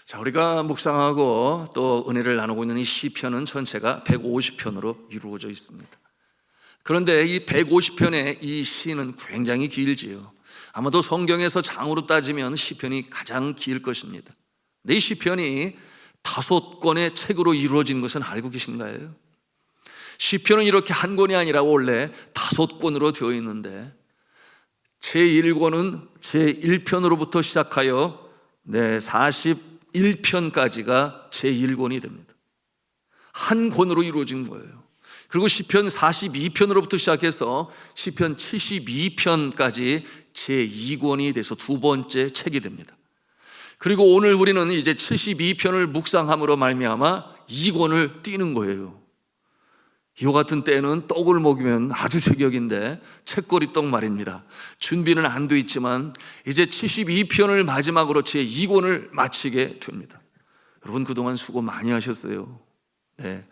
자, 우리가 묵상하고 또 은혜를 나누고 있는 이 시편은 전체가 150편으로 이루어져 있습니다. 그런데 이 150편의 이 시는 굉장히 길지요. 아마도 성경에서 장으로 따지면 시편이 가장 길 것입니다. 근데 이 시편이 5권의 책으로 이루어진 것은 알고 계신가요? 시편은 이렇게 한 권이 아니라 원래 5권으로 되어 있는데 제1권은 제1편으로부터 시작하여 41편까지가 제1권이 됩니다. 한 권으로 이루어진 거예요. 그리고 시편 42편으로부터 시작해서 시편 72편까지 제2권이 돼서 두 번째 책이 됩니다. 그리고 오늘 우리는 이제 72편을 묵상함으로 말미암아 2권을 띄는 거예요. 이와 같은 때는 떡을 먹이면 아주 제격인데 책거리 떡 말입니다. 준비는 안 돼 있지만 이제 72편을 마지막으로 제2권을 마치게 됩니다. 여러분 그동안 수고 많이 하셨어요. 네.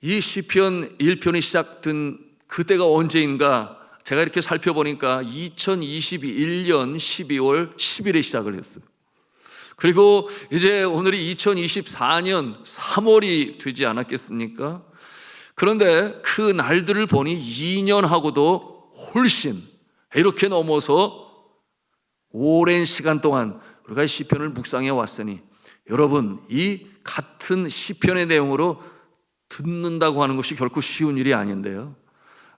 이 시편 1편이 시작된 그때가 언제인가 제가 이렇게 살펴보니까 2021년 12월 10일에 시작을 했어요. 그리고 이제 오늘이 2024년 3월이 되지 않았겠습니까? 그런데 그 날들을 보니 2년하고도 훨씬 이렇게 넘어서 오랜 시간 동안 우리가 시편을 묵상해 왔으니 여러분 이 같은 시편의 내용으로 듣는다고 하는 것이 결코 쉬운 일이 아닌데요.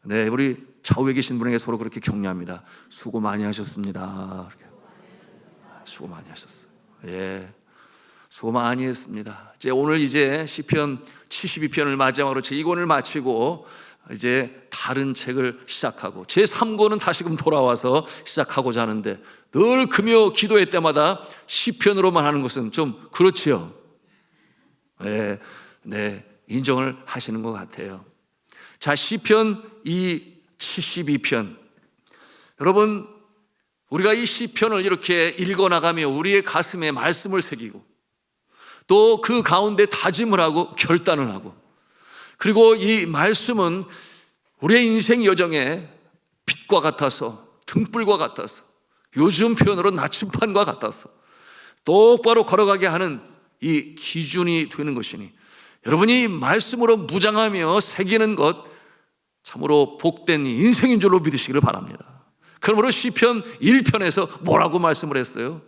네, 우리 좌우에 계신 분에게 서로 그렇게 격려합니다. 수고 많이 하셨습니다. 수고 많이 하셨어요. 예, 수고 많이 했습니다. 오늘 이제 시편 72편을 마지막으로 제2권을 마치고 이제 다른 책을 시작하고 제3권은 다시금 돌아와서 시작하고자 하는데 늘 금요 기도회 때마다 시편으로만 하는 것은 좀 그렇지요. 네, 인정을 하시는 것 같아요. 자, 시편 이 72편. 여러분, 우리가 이 시편을 이렇게 읽어나가며 우리의 가슴에 말씀을 새기고 또 그 가운데 다짐을 하고 결단을 하고 그리고 이 말씀은 우리의 인생 여정에 빛과 같아서 등불과 같아서 요즘 표현으로 나침반과 같아서 똑바로 걸어가게 하는 이 기준이 되는 것이니 여러분이 말씀으로 무장하며 새기는 것 참으로 복된 인생인 줄로 믿으시기를 바랍니다. 그러므로 시편 1편에서 뭐라고 말씀을 했어요?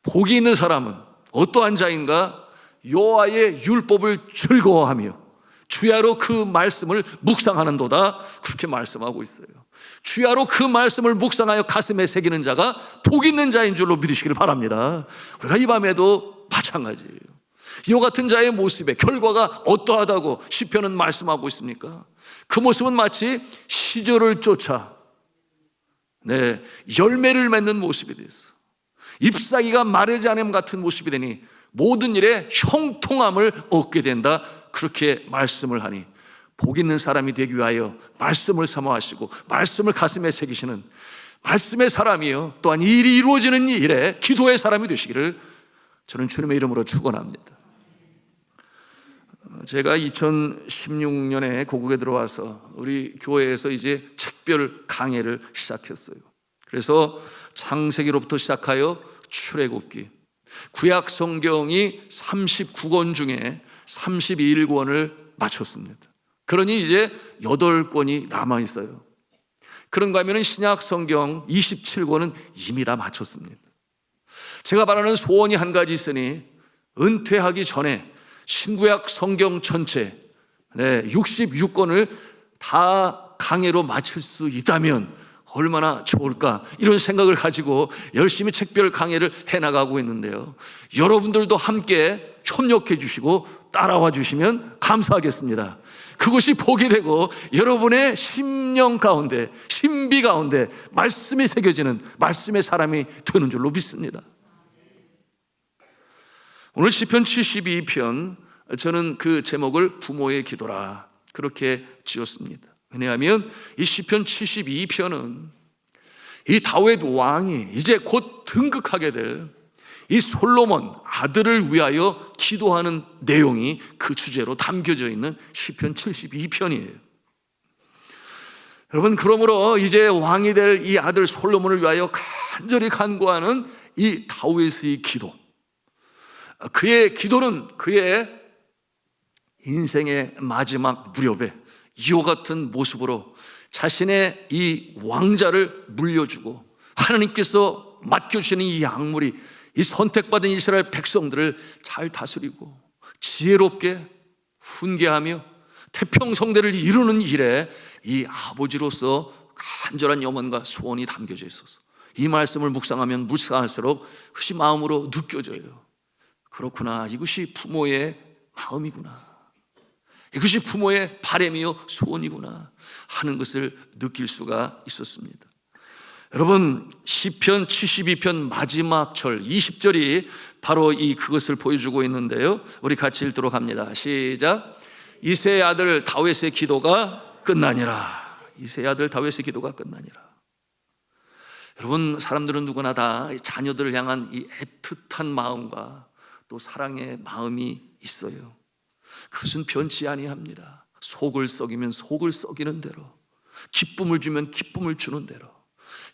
복이 있는 사람은 어떠한 자인가? 여호와의 율법을 즐거워하며 주야로 그 말씀을 묵상하는도다. 그렇게 말씀하고 있어요. 주야로 그 말씀을 묵상하여 가슴에 새기는 자가 복 있는 자인 줄로 믿으시기를 바랍니다. 우리가 이 밤에도 마찬가지예요. 이와 같은 자의 모습의 결과가 어떠하다고 시편은 말씀하고 있습니까? 그 모습은 마치 시절을 쫓아 열매를 맺는 모습이 됐어. 잎사귀가 마르지 않음 같은 모습이 되니 모든 일에 형통함을 얻게 된다. 그렇게 말씀을 하니 복 있는 사람이 되기 위하여 말씀을 사모하시고 말씀을 가슴에 새기시는 말씀의 사람이요 또한 일이 이루어지는 일에 기도의 사람이 되시기를 저는 주님의 이름으로 축원합니다. 제가 2016년에 고국에 들어와서 우리 교회에서 이제 책별 강해를 시작했어요. 그래서 창세기로부터 시작하여 출애굽기, 구약 성경이 39권 중에 31권을 마쳤습니다. 그러니 이제 8권이 남아있어요. 그런가 하면 신약 성경 27권은 이미 다 마쳤습니다. 제가 바라는 소원이 한 가지 있으니 은퇴하기 전에 신구약 성경 전체 66권을 다 강해로 마칠 수 있다면 얼마나 좋을까 이런 생각을 가지고 열심히 책별 강해를 해나가고 있는데요. 여러분들도 함께 협력해 주시고 따라와 주시면 감사하겠습니다. 그것이 복이 되고 여러분의 심령 가운데 신비 가운데 말씀이 새겨지는 말씀의 사람이 되는 줄로 믿습니다. 오늘 시편 72편 저는 그 제목을 부모의 기도라 그렇게 지었습니다. 왜냐하면 이 시편 72편은 이 다윗 왕이 이제 곧 등극하게 될 이 솔로몬 아들을 위하여 기도하는 내용이 그 주제로 담겨져 있는 시편 72편이에요. 여러분, 그러므로 이제 왕이 될 이 아들 솔로몬을 위하여 간절히 간구하는 이 다윗의 기도, 그의 기도는 그의 인생의 마지막 무렵에 이와 같은 모습으로 자신의 이 왕자를 물려주고 하나님께서 맡겨주시는 이 약물이 이 선택받은 이스라엘 백성들을 잘 다스리고 지혜롭게 훈계하며 태평성대를 이루는 일에 이 아버지로서 간절한 염원과 소원이 담겨져 있어서 이 말씀을 묵상하면 묵상할수록 그것이 마음으로 느껴져요. 그렇구나, 이것이 부모의 마음이구나, 이것이 부모의 바람이요 소원이구나 하는 것을 느낄 수가 있었습니다. 여러분, 시편 72편 마지막 절 20절이 바로 그것을 보여주고 있는데요, 우리 같이 읽도록 합니다. 시작. 이새의 아들 다윗의 기도가 끝나니라. 이새의 아들 다윗의 기도가 끝나니라. 여러분, 사람들은 누구나 다 자녀들을 향한 이 애틋한 마음과 또 사랑의 마음이 있어요. 그것은 변치 아니합니다. 속을 썩이면 속을 썩이는 대로, 기쁨을 주면 기쁨을 주는 대로,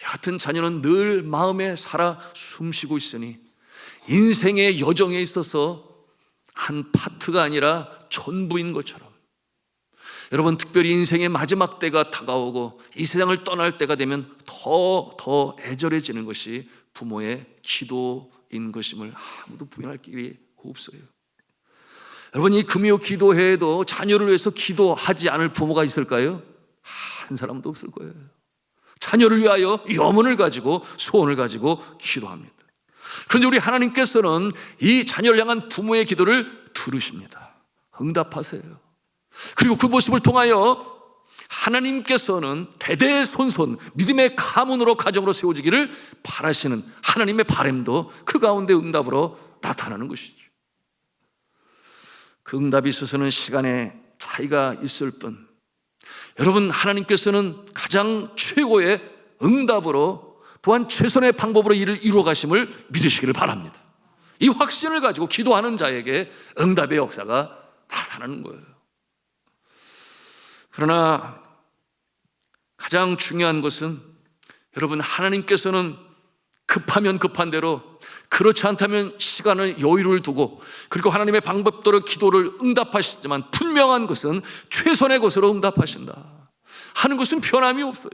여하튼 자녀는 늘 마음에 살아 숨쉬고 있으니 인생의 여정에 있어서 한 파트가 아니라 전부인 것처럼, 여러분, 특별히 인생의 마지막 때가 다가오고 이 세상을 떠날 때가 되면 더 애절해지는 것이 부모의 기도인 것임을 아무도 부인할 길이 없어요. 여러분, 이 금요 기도회에도 자녀를 위해서 기도하지 않을 부모가 있을까요? 한 사람도 없을 거예요. 자녀를 위하여 염원을 가지고 소원을 가지고 기도합니다. 그런데 우리 하나님께서는 이 자녀를 향한 부모의 기도를 들으십니다. 응답하세요. 그리고 그 모습을 통하여 하나님께서는 대대손손 믿음의 가문으로 가정으로 세워지기를 바라시는 하나님의 바람도 그 가운데 응답으로 나타나는 것이죠. 그 응답이 있어서는 시간의 차이가 있을 뿐, 여러분, 하나님께서는 가장 최고의 응답으로 또한 최선의 방법으로 이를 이루어 가심을 믿으시기를 바랍니다. 이 확신을 가지고 기도하는 자에게 응답의 역사가 나타나는 거예요. 그러나 가장 중요한 것은, 여러분, 하나님께서는 급하면 급한 대로, 그렇지 않다면 시간을 여유를 두고, 그리고 하나님의 방법대로 기도를 응답하시지만 분명한 것은 최선의 것으로 응답하신다 하는 것은 변함이 없어요.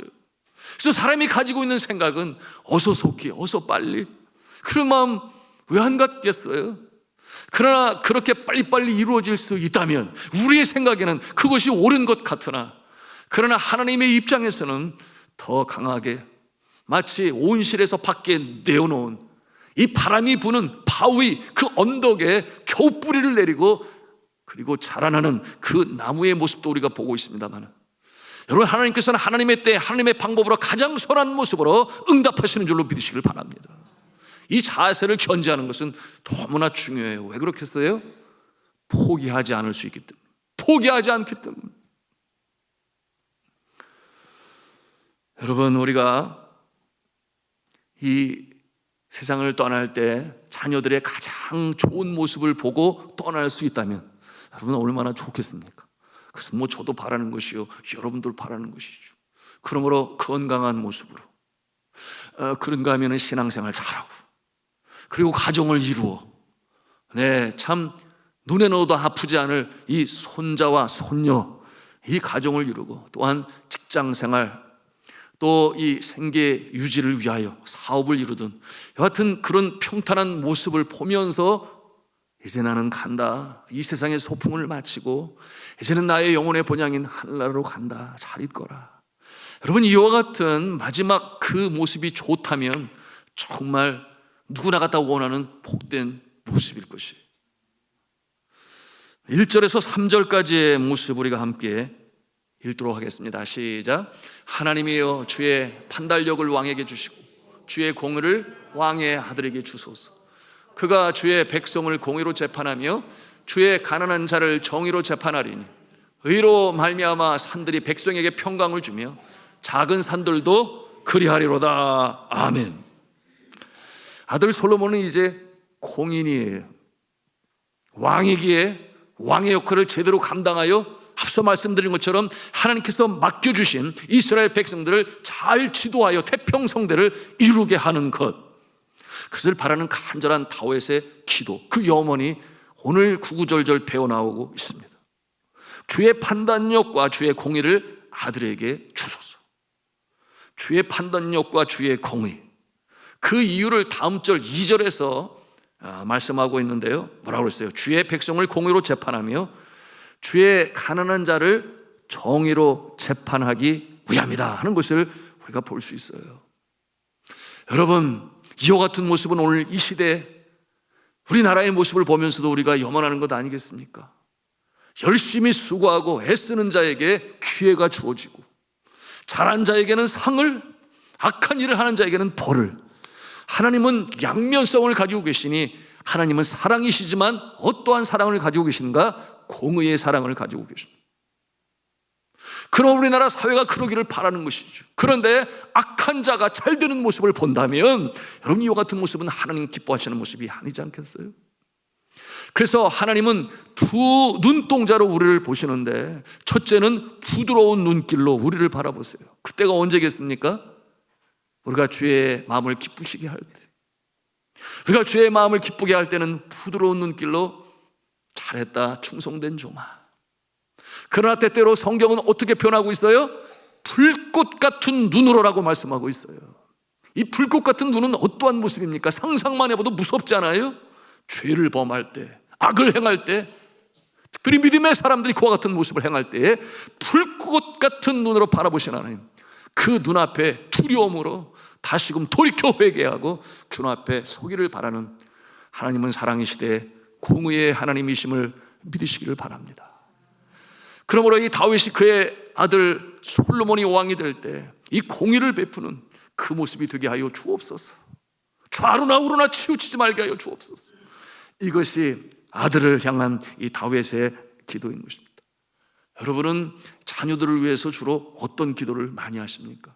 그래서 사람이 가지고 있는 생각은 어서 속히, 어서 빨리, 그런 마음 왜 안 갖겠어요? 그러나 그렇게 빨리빨리 이루어질 수 있다면 우리의 생각에는 그것이 옳은 것 같으나, 그러나 하나님의 입장에서는 더 강하게 마치 온실에서 밖에 내어놓은 이 바람이 부는 바위 그 언덕에 겨우 뿌리를 내리고 그리고 자라나는 그 나무의 모습도 우리가 보고 있습니다만, 여러분, 하나님께서는 하나님의 때 하나님의 방법으로 가장 선한 모습으로 응답하시는 줄로 믿으시길 바랍니다. 이 자세를 견지하는 것은 너무나 중요해요. 왜 그렇겠어요? 포기하지 않을 수 있기 때문에, 포기하지 않기 때문에. 여러분, 우리가 이 세상을 떠날 때 자녀들의 가장 좋은 모습을 보고 떠날 수 있다면 여러분, 얼마나 좋겠습니까? 그것은 저도 바라는 것이요, 여러분들 바라는 것이죠. 그러므로 건강한 모습으로, 그런가 하면 신앙생활 잘하고, 그리고 가정을 이루어, 참 눈에 넣어도 아프지 않을 이 손자와 손녀, 이 가정을 이루고, 또한 직장생활, 또 이 생계 유지를 위하여 사업을 이루든, 여하튼 그런 평탄한 모습을 보면서 이제 나는 간다, 이 세상의 소풍을 마치고 이제는 나의 영혼의 본향인 하늘나라로 간다, 잘 있거라. 여러분, 이와 같은 마지막 그 모습이 좋다면 정말 누구나가 다 원하는 복된 모습일 것이에요. 1절에서 3절까지의 모습 우리가 함께 읽도록 하겠습니다. 시작. 하나님이여, 주의 판단력을 왕에게 주시고 주의 공의를 왕의 아들에게 주소서. 그가 주의 백성을 공의로 재판하며 주의 가난한 자를 정의로 재판하리니, 의로 말미암아 산들이 백성에게 평강을 주며 작은 산들도 그리하리로다. 아멘. 아들 솔로몬은 이제 공인이에요. 왕이기에 왕의 역할을 제대로 감당하여 앞서 말씀드린 것처럼 하나님께서 맡겨주신 이스라엘 백성들을 잘 지도하여 태평성대를 이루게 하는 것, 그것을 바라는 간절한 다윗의 기도, 그 염원이 오늘 구구절절 배어나오고 있습니다. 주의 판단력과 주의 공의를 아들에게 주소서. 주의 판단력과 주의 공의, 그 이유를 다음 절 2절에서 말씀하고 있는데요, 뭐라고 그랬어요? 주의 백성을 공의로 재판하며 주의 가난한 자를 정의로 재판하기 위함이다 하는 것을 우리가 볼 수 있어요. 여러분, 이와 같은 모습은 오늘 이 시대에 우리나라의 모습을 보면서도 우리가 염원하는 것 아니겠습니까? 열심히 수고하고 애쓰는 자에게 기회가 주어지고, 잘한 자에게는 상을, 악한 일을 하는 자에게는 벌을. 하나님은 양면성을 가지고 계시니, 하나님은 사랑이시지만 어떠한 사랑을 가지고 계신가? 공의의 사랑을 가지고 계십니다. 그럼 우리나라 사회가 그러기를 바라는 것이죠. 그런데 악한 자가 잘 되는 모습을 본다면 여러분, 이와 같은 모습은 하나님 기뻐하시는 모습이 아니지 않겠어요? 그래서 하나님은 두 눈동자로 우리를 보시는데, 첫째는 부드러운 눈길로 우리를 바라보세요. 그때가 언제겠습니까? 우리가 주의 마음을 기쁘시게 할 때, 우리가 주의 마음을 기쁘게 할 때는 부드러운 눈길로 잘했다, 충성된 종아. 그러나 때때로 성경은 어떻게 표현하고 있어요? 불꽃 같은 눈으로라고 말씀하고 있어요. 이 불꽃 같은 눈은 어떠한 모습입니까? 상상만 해봐도 무섭지 않아요? 죄를 범할 때, 악을 행할 때, 특별히 믿음의 사람들이 그와 같은 모습을 행할 때에 불꽃 같은 눈으로 바라보신 하나님, 그 눈앞에 두려움으로 다시금 돌이켜 회개하고 주 앞에 서기를 바라는 하나님은 사랑이시되 공의의 하나님이심을 믿으시기를 바랍니다. 그러므로 이 다윗이 그의 아들 솔로몬이 왕이 될 때 이 공의를 베푸는 그 모습이 되게 하여 주옵소서. 좌로나 우로나 치우치지 말게 하여 주옵소서. 이것이 아들을 향한 이 다윗의 기도인 것입니다. 여러분은 자녀들을 위해서 주로 어떤 기도를 많이 하십니까?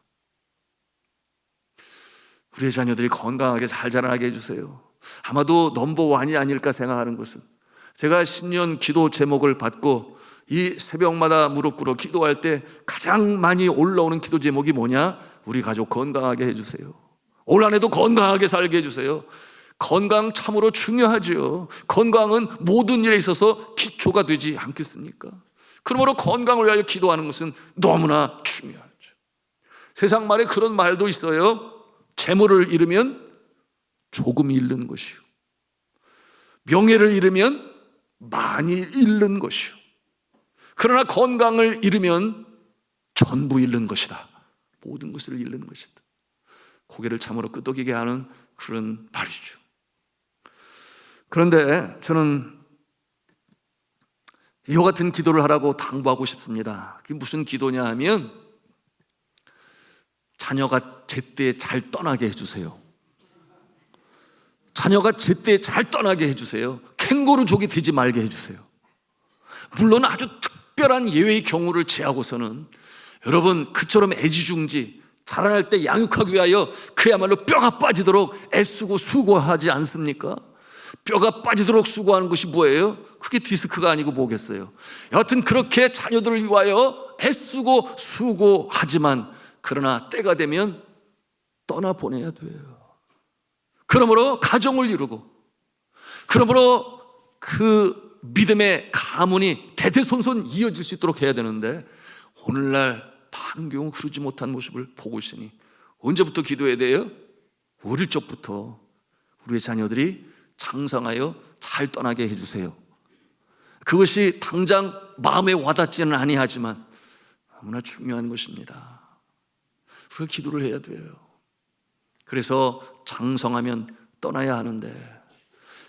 우리의 자녀들이 건강하게 잘 자라나게 해주세요. 아마도 넘버원이 아닐까 생각하는 것은, 제가 신년 기도 제목을 받고 이 새벽마다 무릎 꿇어 기도할 때 가장 많이 올라오는 기도 제목이 뭐냐? 우리 가족 건강하게 해주세요. 올 한해도 건강하게 살게 해주세요. 건강 참으로 중요하죠. 건강은 모든 일에 있어서 기초가 되지 않겠습니까? 그러므로 건강을 위하여 기도하는 것은 너무나 중요하죠. 세상 말에 그런 말도 있어요. 재물을 잃으면 조금 잃는 것이요, 명예를 잃으면 많이 잃는 것이요, 그러나 건강을 잃으면 전부 잃는 것이다. 모든 것을 잃는 것이다. 고개를 참으로 끄덕이게 하는 그런 말이죠. 그런데 저는 이와 같은 기도를 하라고 당부하고 싶습니다. 그게 무슨 기도냐 하면, 자녀가 제때에 잘 떠나게 해주세요. 자녀가 제때에 잘 떠나게 해주세요. 캥거루족이 되지 말게 해주세요. 물론 아주 특별한 예외의 경우를 제하고서는 여러분, 그처럼 애지중지 자라날 때 양육하기 위하여 그야말로 뼈가 빠지도록 애쓰고 수고하지 않습니까? 뼈가 빠지도록 수고하는 것이 뭐예요? 그게 디스크가 아니고 뭐겠어요? 여하튼 그렇게 자녀들을 위하여 애쓰고 수고하지만, 그러나 때가 되면 떠나보내야 돼요. 그러므로 가정을 이루고, 그러므로 그 믿음의 가문이 대대손손 이어질 수 있도록 해야 되는데, 오늘날 많은 경우 그러지 못한 모습을 보고 있으니 언제부터 기도해야 돼요? 어릴 적부터 우리의 자녀들이 장성하여 잘 떠나게 해주세요. 그것이 당장 마음에 와닿지는 아니하지만 너무나 중요한 것입니다. 우리가 기도를 해야 돼요. 그래서 장성하면 떠나야 하는데,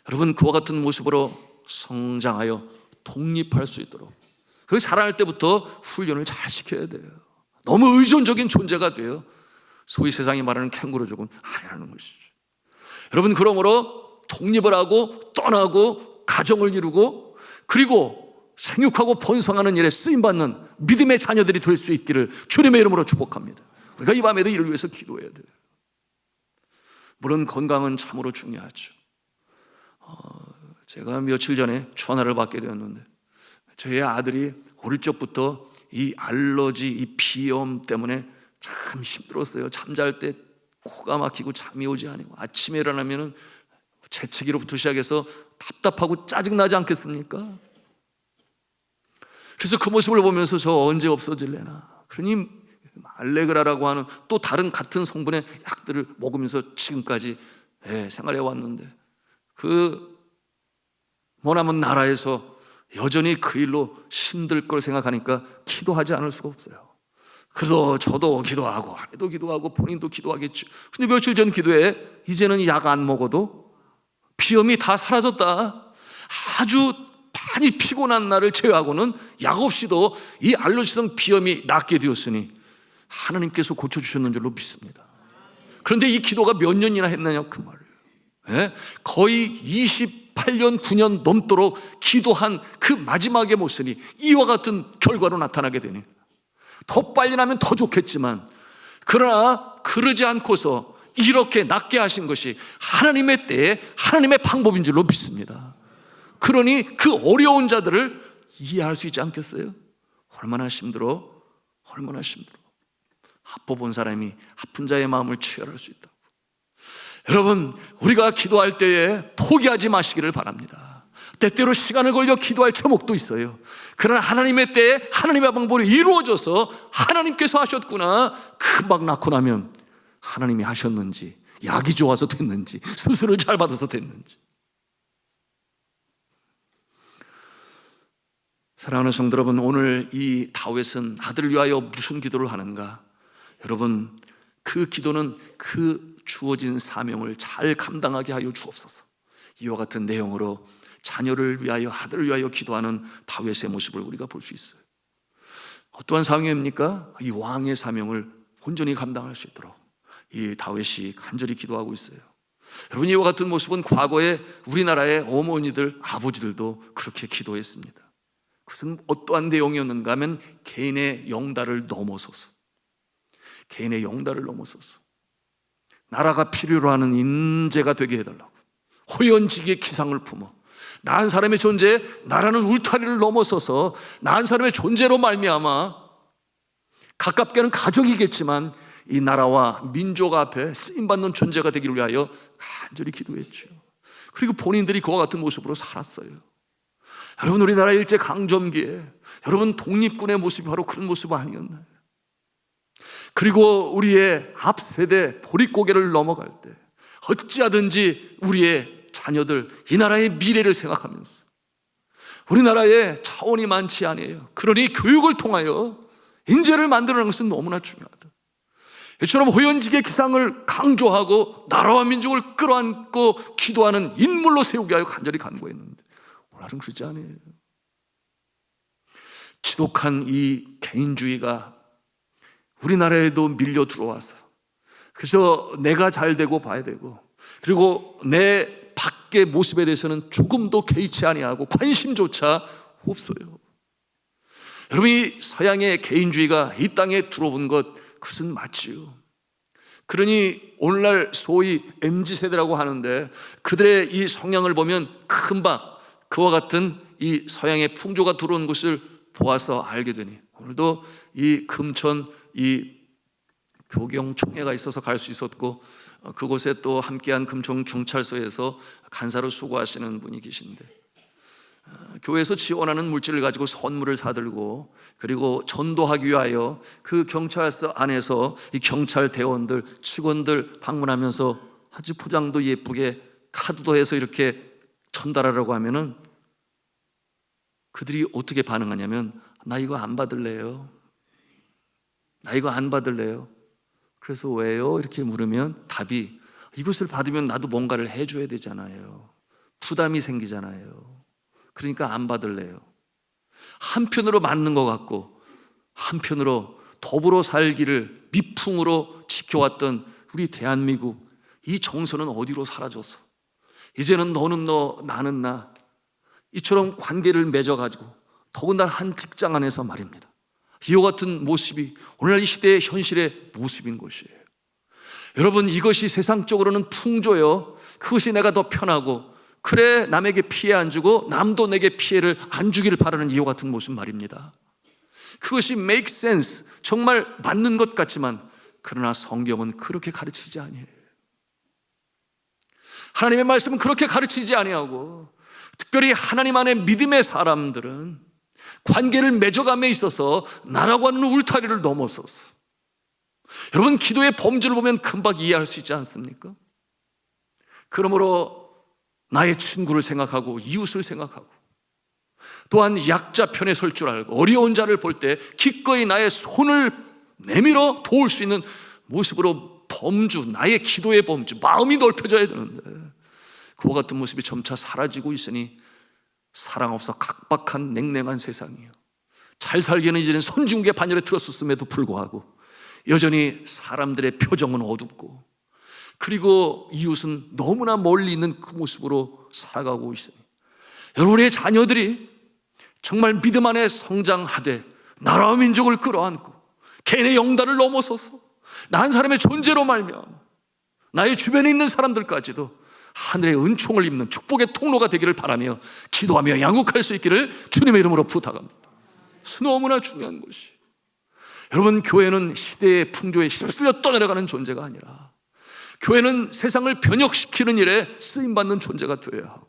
여러분, 그와 같은 모습으로 성장하여 독립할 수 있도록, 그 자라날 때부터 훈련을 잘 시켜야 돼요. 너무 의존적인 존재가 돼요. 소위 세상이 말하는 캥거루족은 아니라는 것이죠. 여러분, 그러므로 독립을 하고 떠나고 가정을 이루고, 그리고 생육하고 번성하는 일에 쓰임받는 믿음의 자녀들이 될 수 있기를 주님의 이름으로 축복합니다. 우리가 이 밤에도 이를 위해서 기도해야 돼요. 물론 건강은 참으로 중요하죠. 제가 며칠 전에 전화를 받게 되었는데, 저희 아들이 어릴 적부터 이 알러지, 이 비염 때문에 참 힘들었어요. 잠잘 때 코가 막히고 잠이 오지 않고 아침에 일어나면은 재채기로부터 시작해서 답답하고 짜증나지 않겠습니까? 그래서 그 모습을 보면서 저 언제 없어질래나. 그러니 알레그라라고 하는 또 다른 같은 성분의 약들을 먹으면서 지금까지 생활해 왔는데, 그 머나먼 나라에서 여전히 그 일로 힘들 걸 생각하니까 기도하지 않을 수가 없어요. 그래서 저도 기도하고 아내도 기도하고 본인도 기도하겠죠. 근데 며칠 전 기도에 이제는 약 안 먹어도 비염이 다 사라졌다. 아주 많이 피곤한 날을 제외하고는 약 없이도 이 알러지성 비염이 낫게 되었으니 하나님께서 고쳐주셨는 줄로 믿습니다. 그런데 이 기도가 몇 년이나 했느냐 그 말이에요. 거의 28년 9년 넘도록 기도한 그 마지막의 모습이 이와 같은 결과로 나타나게 되니 더 빨리 나면 더 좋겠지만, 그러나 그러지 않고서 이렇게 낫게 하신 것이 하나님의 때에 하나님의 방법인 줄로 믿습니다. 그러니 그 어려운 자들을 이해할 수 있지 않겠어요? 얼마나 힘들어, 얼마나 힘들어. 아파 본 사람이 아픈 자의 마음을 치유할 수 있다고. 여러분, 우리가 기도할 때에 포기하지 마시기를 바랍니다. 때때로 시간을 걸려 기도할 제목도 있어요. 그러나 하나님의 때에 하나님의 방법이 이루어져서 하나님께서 하셨구나, 금방 낳고 나면 하나님이 하셨는지, 약이 좋아서 됐는지, 수술을 잘 받아서 됐는지. 사랑하는 성도 여러분, 오늘 이 다윗은 아들을 위하여 무슨 기도를 하는가? 여러분, 그 기도는 그 주어진 사명을 잘 감당하게 하여 주옵소서. 이와 같은 내용으로 자녀를 위하여, 아들을 위하여 기도하는 다윗의 모습을 우리가 볼 수 있어요. 어떠한 사명입니까? 이 왕의 사명을 온전히 감당할 수 있도록 이 다윗이 간절히 기도하고 있어요. 여러분, 이와 같은 모습은 과거에 우리나라의 어머니들, 아버지들도 그렇게 기도했습니다. 그것은 어떠한 내용이었는가 하면 개인의 영달을 넘어서서, 개인의 영달을 넘어서서 나라가 필요로 하는 인재가 되게 해달라고, 호연지기의 기상을 품어 나은 사람의 존재, 나라는 울타리를 넘어서서 나은 사람의 존재로 말미암아, 가깝게는 가족이겠지만 이 나라와 민족 앞에 쓰임받는 존재가 되기를 위하여 간절히 기도했죠. 그리고 본인들이 그와 같은 모습으로 살았어요. 여러분, 우리나라 일제강점기에 여러분 독립군의 모습이 바로 그런 모습 아니었나요? 그리고 우리의 앞세대 보릿고개를 넘어갈 때 어찌하든지 우리의 자녀들, 이 나라의 미래를 생각하면서, 우리나라에 자원이 많지 않아요. 그러니 교육을 통하여 인재를 만들어내는 것은 너무나 중요하다. 이처럼 호연지기의 기상을 강조하고 나라와 민족을 끌어안고 기도하는 인물로 세우게 하여 간절히 간구했는데 오늘은 그렇지 않아요. 지독한 이 개인주의가 우리나라에도 밀려 들어와서, 그래서 내가 잘 되고 봐야 되고, 그리고 내 밖의 모습에 대해서는 조금도 개의치 아니하고 관심조차 없어요. 여러분, 이 서양의 개인주의가 이 땅에 들어온 것, 그것은 맞지요. 그러니 오늘날 소위 MZ세대라고 하는데 그들의 이 성향을 보면 금방 그와 같은 이 서양의 풍조가 들어온 것을 보아서 알게 되니, 오늘도 이 금천 이 교경총회가 있어서 갈 수 있었고, 그곳에 또 함께한 금천 경찰서에서 간사로 수고하시는 분이 계신데, 교회에서 지원하는 물질을 가지고 선물을 사들고, 그리고 전도하기 위하여 그 경찰서 안에서 이 경찰 대원들, 직원들 방문하면서 아주 포장도 예쁘게 카드도 해서 이렇게 전달하라고 하면은 그들이 어떻게 반응하냐면, 나 이거 안 받을래요. 나 이거 안 받을래요. 그래서 왜요? 이렇게 물으면 답이, 이것을 받으면 나도 뭔가를 해줘야 되잖아요. 부담이 생기잖아요. 그러니까 안 받을래요. 한편으로 맞는 것 같고, 한편으로 더불어 살기를 미풍으로 지켜왔던 우리 대한민국, 이 정서는 어디로 사라져서 이제는 너는 너, 나는 나, 이처럼 관계를 맺어가지고, 더군다나 한 직장 안에서 말입니다, 이와 같은 모습이 오늘날 이 시대의 현실의 모습인 것이에요. 여러분, 이것이 세상적으로는 풍조요, 그것이 내가 더 편하고, 그래 남에게 피해 안 주고 남도 내게 피해를 안 주기를 바라는 이와 같은 모습 말입니다. 그것이 make sense, 정말 맞는 것 같지만 그러나 성경은 그렇게 가르치지 아니에요. 하나님의 말씀은 그렇게 가르치지 아니하고, 특별히 하나님 안에 믿음의 사람들은 관계를 맺어감에 있어서 나라고 하는 울타리를 넘어서서, 여러분 기도의 범주를 보면 금방 이해할 수 있지 않습니까? 그러므로 나의 친구를 생각하고 이웃을 생각하고, 또한 약자 편에 설 줄 알고 어려운 자를 볼 때 기꺼이 나의 손을 내밀어 도울 수 있는 모습으로 범주, 나의 기도의 범주, 마음이 넓혀져야 되는데 그와 같은 모습이 점차 사라지고 있으니 사랑 없어 각박한 냉랭한 세상이에요. 잘 살기는 이제는 선진국의 반열에 들었었음에도 불구하고 여전히 사람들의 표정은 어둡고, 그리고 이웃은 너무나 멀리 있는 그 모습으로 살아가고 있어요. 여러분의 자녀들이 정말 믿음 안에 성장하되 나라와 민족을 끌어안고 개인의 영달을 넘어서서 나 한 사람의 존재로 말미암아 나의 주변에 있는 사람들까지도 하늘의 은총을 입는 축복의 통로가 되기를 바라며 기도하며 양육할 수 있기를 주님의 이름으로 부탁합니다. 너무나 중요한 것이, 여러분 교회는 시대의 풍조에 휩쓸려 떠내려가는 존재가 아니라 교회는 세상을 변혁시키는 일에 쓰임받는 존재가 되어야 하고,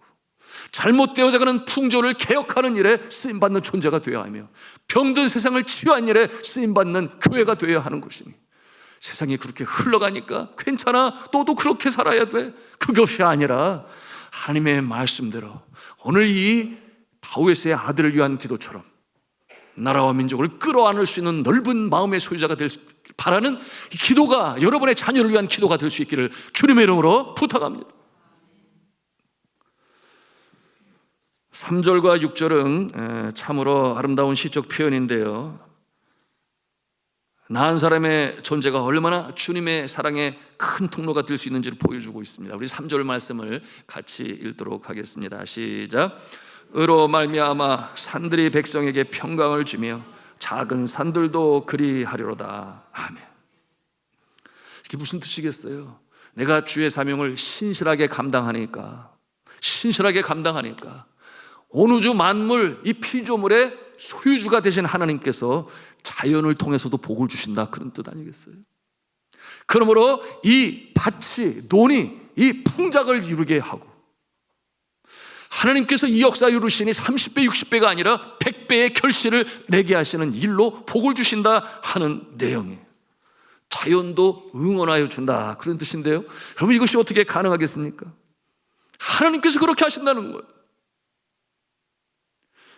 잘못되어져가는 풍조를 개혁하는 일에 쓰임받는 존재가 되어야 하며, 병든 세상을 치유한 일에 쓰임받는 교회가 되어야 하는 것이니, 세상이 그렇게 흘러가니까 괜찮아, 너도 그렇게 살아야 돼, 그것이 아니라 하나님의 말씀대로 오늘 이 다윗의 아들을 위한 기도처럼 나라와 민족을 끌어안을 수 있는 넓은 마음의 소유자가 될 수 바라는 이 기도가 여러분의 자녀를 위한 기도가 될 수 있기를 주님의 이름으로 부탁합니다. 3절과 6절은 참으로 아름다운 시적 표현인데요, 나은 사람의 존재가 얼마나 주님의 사랑의 큰 통로가 될 수 있는지를 보여주고 있습니다. 우리 3절 말씀을 같이 읽도록 하겠습니다. 시작. 의로 말미암아 산들이 백성에게 평강을 주며 작은 산들도 그리하리로다. 아멘. 이게 무슨 뜻이겠어요? 내가 주의 사명을 신실하게 감당하니까 온 우주 만물, 이 피조물의 소유주가 되신 하나님께서 자연을 통해서도 복을 주신다, 그런 뜻 아니겠어요? 그러므로 이 밭이, 논이 이 풍작을 이루게 하고, 하나님께서 이 역사 이루시니 30배, 60배가 아니라 100배의 결실을 내게 하시는 일로 복을 주신다 하는 내용이에요. 자연도 응원하여 준다, 그런 뜻인데요, 여러분 이것이 어떻게 가능하겠습니까? 하나님께서 그렇게 하신다는 거예요.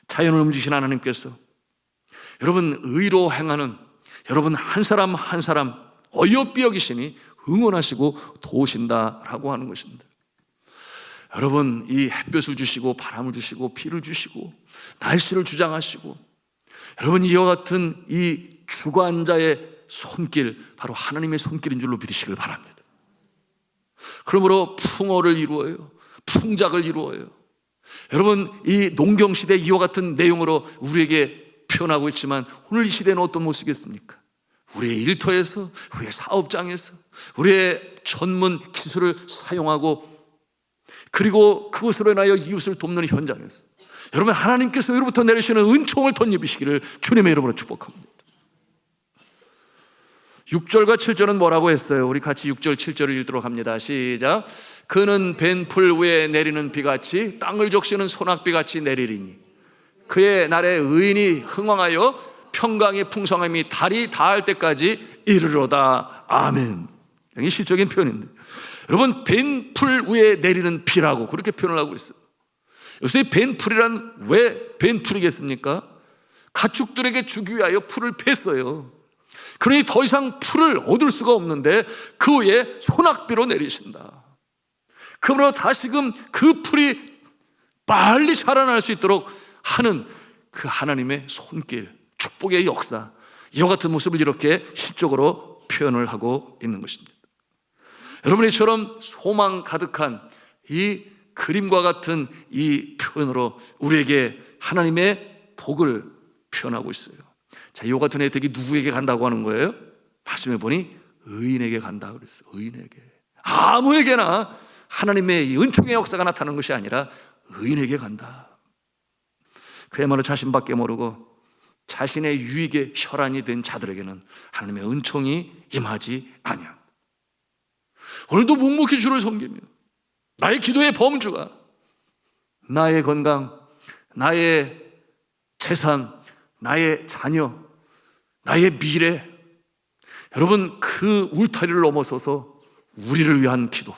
자연을 움직이신 하나님께서 여러분 의로 행하는 여러분 한 사람 한 사람 어이없게 여기시니 응원하시고 도우신다라고 하는 것입니다. 여러분 이 햇볕을 주시고 바람을 주시고 비를 주시고 날씨를 주장하시고, 여러분 이와 같은 이 주관자의 손길, 바로 하나님의 손길인 줄로 믿으시길 바랍니다. 그러므로 풍어를 이루어요, 풍작을 이루어요. 여러분 이 농경시대 이와 같은 내용으로 우리에게 표현하고 있지만 오늘 이 시대는 어떤 모습이겠습니까? 우리의 일터에서, 우리의 사업장에서, 우리의 전문 기술을 사용하고, 그리고 그것으로 인하여 이웃을 돕는 현장에서 여러분 하나님께서 여러분부터 내리시는 은총을 덧입으시기를 주님의 이름으로 축복합니다. 6절과 7절은 뭐라고 했어요? 우리 같이 6절 7절을 읽도록 합니다. 시작. 그는 벤풀 위에 내리는 비같이 땅을 적시는 소낙비같이 내리리니 그의 날에 의인이 흥왕하여 평강의 풍성함이 달이 닿을 때까지 이르로다. 아멘. 이게 실적인 표현인데, 여러분 벤풀 위에 내리는 비라고 그렇게 표현을 하고 있어요. 요새 벤풀이란 왜 벤풀이겠습니까? 가축들에게 주기 위하여 풀을 뺐어요. 그러니 더 이상 풀을 얻을 수가 없는데 그 위에 소낙비로 내리신다. 그러므로 다시금 그 풀이 빨리 자라날 수 있도록 하는 그 하나님의 손길, 축복의 역사, 이와 같은 모습을 이렇게 시적으로 표현을 하고 있는 것입니다. 여러분 이처럼 소망 가득한 이 그림과 같은 이 표현으로 우리에게 하나님의 복을 표현하고 있어요. 자, 이와 같은 혜택이 누구에게 간다고 하는 거예요? 말씀해 보니 의인에게 간다 그랬어요. 의인에게. 아무에게나 하나님의 은총의 역사가 나타나는 것이 아니라 의인에게 간다. 그야말로 자신밖에 모르고 자신의 유익에 혈안이 된 자들에게는 하나님의 은총이 임하지 아니합니다. 오늘도 묵묵히 주를 섬기며 나의 기도의 범주가 나의 건강, 나의 재산, 나의 자녀, 나의 미래, 여러분 그 울타리를 넘어서서 우리를 위한 기도,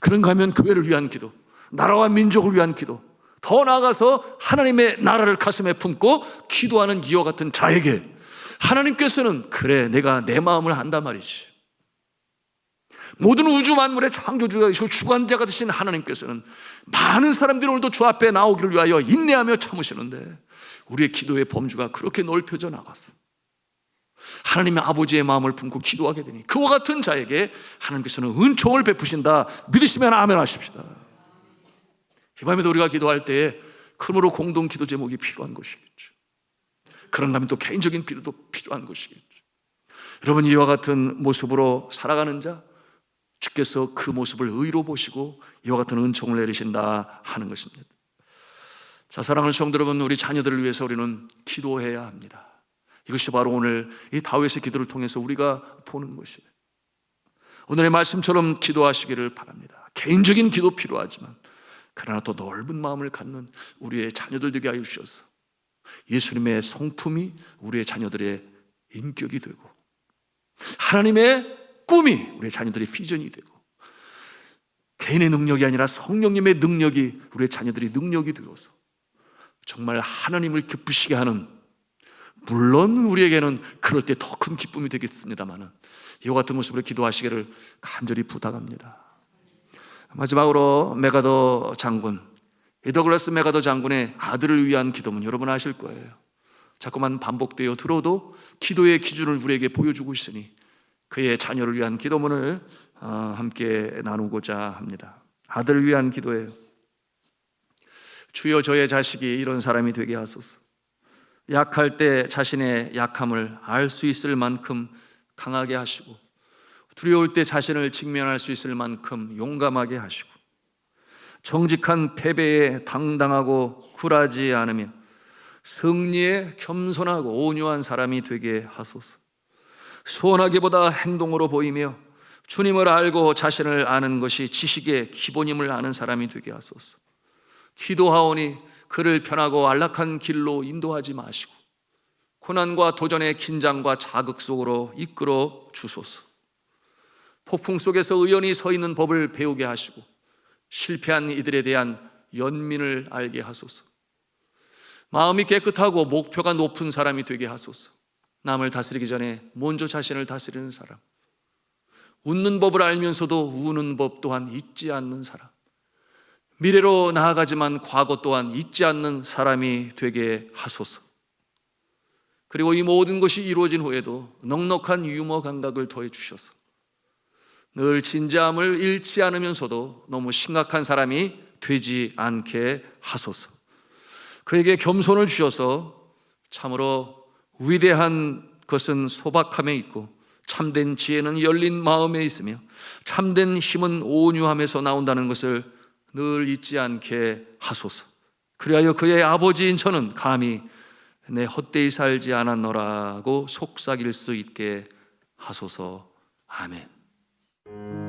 그런가 하면 교회를 위한 기도, 나라와 민족을 위한 기도, 더 나아가서 하나님의 나라를 가슴에 품고 기도하는 이와 같은 자에게 하나님께서는 그래 내가 내 마음을 안단 말이지. 모든 우주 만물의 창조주이시고 주관자가 되신 하나님께서는 많은 사람들이 오늘도 주 앞에 나오기를 위하여 인내하며 참으시는데 우리의 기도의 범주가 그렇게 넓혀져 나갔어. 하나님의 아버지의 마음을 품고 기도하게 되니 그와 같은 자에게 하나님께서는 은총을 베푸신다. 믿으시면 아멘 하십시다. 이 밤에도 우리가 기도할 때에 그러므로 공동 기도 제목이 필요한 것이겠죠. 그런가 하면 또 개인적인 기도도 필요한 것이겠죠. 여러분 이와 같은 모습으로 살아가는 자, 주께서 그 모습을 의로 보시고 이와 같은 은총을 내리신다 하는 것입니다. 자, 사랑하는 성도 여러분, 우리 자녀들을 위해서 우리는 기도해야 합니다. 이것이 바로 오늘 이 다윗의 기도를 통해서 우리가 보는 것이에요. 오늘의 말씀처럼 기도하시기를 바랍니다. 개인적인 기도 필요하지만 그러나 또 넓은 마음을 갖는 우리의 자녀들 되게 하여 주셔서 예수님의 성품이 우리의 자녀들의 인격이 되고 하나님의 꿈이 우리의 자녀들의 비전이 되고 개인의 능력이 아니라 성령님의 능력이 우리의 자녀들의 능력이 되어서 정말 하나님을 기쁘시게 하는, 물론 우리에게는 그럴 때 더 큰 기쁨이 되겠습니다만 이와 같은 모습으로 기도하시기를 간절히 부탁합니다. 마지막으로 메가더 장군, 더글라스 메가더 장군의 아들을 위한 기도문 여러분 아실 거예요. 자꾸만 반복되어 들어도 기도의 기준을 우리에게 보여주고 있으니 그의 자녀를 위한 기도문을 함께 나누고자 합니다. 아들을 위한 기도예요. 주여 저의 자식이 이런 사람이 되게 하소서. 약할 때 자신의 약함을 알 수 있을 만큼 강하게 하시고 두려울 때 자신을 직면할 수 있을 만큼 용감하게 하시고 정직한 패배에 당당하고 굴하지 않으며 승리에 겸손하고 온유한 사람이 되게 하소서. 소원하기보다 행동으로 보이며 주님을 알고 자신을 아는 것이 지식의 기본임을 아는 사람이 되게 하소서. 기도하오니 그를 편하고 안락한 길로 인도하지 마시고 고난과 도전의 긴장과 자극 속으로 이끌어 주소서. 폭풍 속에서 의연히 서 있는 법을 배우게 하시고 실패한 이들에 대한 연민을 알게 하소서. 마음이 깨끗하고 목표가 높은 사람이 되게 하소서. 남을 다스리기 전에 먼저 자신을 다스리는 사람, 웃는 법을 알면서도 우는 법 또한 잊지 않는 사람, 미래로 나아가지만 과거 또한 잊지 않는 사람이 되게 하소서. 그리고 이 모든 것이 이루어진 후에도 넉넉한 유머 감각을 더해 주셔서 늘 진지함을 잃지 않으면서도 너무 심각한 사람이 되지 않게 하소서. 그에게 겸손을 주셔서 참으로 위대한 것은 소박함에 있고 참된 지혜는 열린 마음에 있으며 참된 힘은 온유함에서 나온다는 것을 늘 잊지 않게 하소서. 그리하여 그의 아버지인 저는 감히 내 헛되이 살지 않았노라고 속삭일 수 있게 하소서. 아멘.